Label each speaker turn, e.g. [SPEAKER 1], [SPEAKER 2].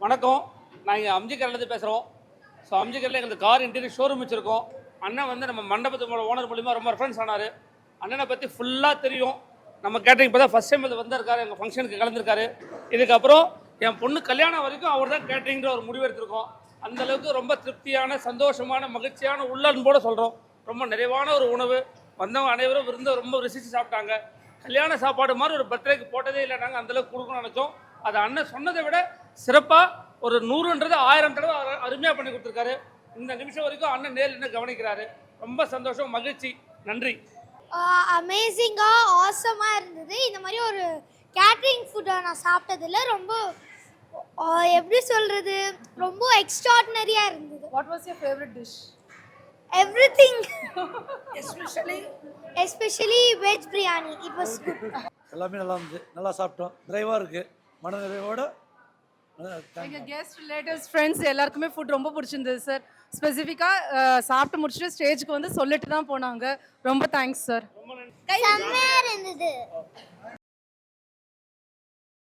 [SPEAKER 1] வணக்கம். நான் இங்கே அம்ஜிக்கரிலேருந்து பேசுகிறோம். ஸோ அம்ஜிக்கரில் எங்களுக்கு கார் இன்டீரியர் ஷோரூம் வச்சுருக்கோம். அண்ணன் வந்து நம்ம மண்டபத்து ஓனர் மூலிமா ரொம்ப ரெஃபரன்ஸ் ஆனார். அண்ணனை பற்றி ஃபுல்லாக தெரியும். நம்ம கேட்டரிங் இப்போ தான் ஃபஸ்ட் டைம் இது வந்திருக்காரு, எங்கள் ஃபங்க்ஷனுக்கு கலந்துருக்காரு. இதுக்கப்புறம் என் பொண்ணு கல்யாணம் வரைக்கும் அவர் தான் கேட்டரிங்கிற ஒரு முடிவு எடுத்திருக்கோம். அந்தளவுக்கு ரொம்ப திருப்தியான, சந்தோஷமான, மகிழ்ச்சியான, உள்ளன்போடு சொல்கிறோம். ரொம்ப நிறைவான ஒரு உணவு. வந்தவங்க அனைவரும் விருந்து ரொம்ப ருசித்து சாப்பிட்டாங்க. கல்யாண சாப்பாடு மாதிரி ஒரு பர்த்டேக்கு போட்டதே இல்லை. நாங்கள் அந்தளவுக்கு கொடுக்கணும்னு நினச்சோம். அதை அண்ணன் சொன்னதை விட சிறப்பாக ஒரு 100ன்றது 1000 தடவை அருமையாக பண்ணி கொடுத்துருக்காரு. இந்த நிமிஷம் வரைக்கும் அண்ணன் நேரில் என்ன கவனிக்கிறாரு. ரொம்ப சந்தோஷம், மகிழ்ச்சி. நன்றி.
[SPEAKER 2] அமேசிங்காக ஆசமாக இருந்தது. இந்த மாதிரி ஒரு கேட்ரிங் ஃபுட்டை நான் சாப்பிட்டதில் ரொம்ப எப்படி சொல்கிறது, ரொம்ப எக்ஸ்ட்ராடினரியாக இருந்தது.
[SPEAKER 3] What was your favorite dish?
[SPEAKER 2] Everything. Especially veg biryani. It was good.
[SPEAKER 4] எல்லாமே நல்லா இருந்துச்சு, நல்லா சாப்பிட்டோம். டிரைவாக இருக்குது, மன நிறைவோட.
[SPEAKER 3] எங்கள் கெஸ்ட் ரிலேட்டிவ்ஸ் ஃப்ரெண்ட்ஸ் எல்லாருக்குமே ஃபுட் ரொம்ப பிடிச்சிருந்தது சார். ஸ்பெசிஃபிக்காக சாப்பிட்டு முடிச்சுட்டு ஸ்டேஜுக்கு வந்து சொல்லிட்டு தான் போனாங்க. ரொம்ப தேங்க்ஸ் சார்.
[SPEAKER 2] செம்மையாக இருந்தது.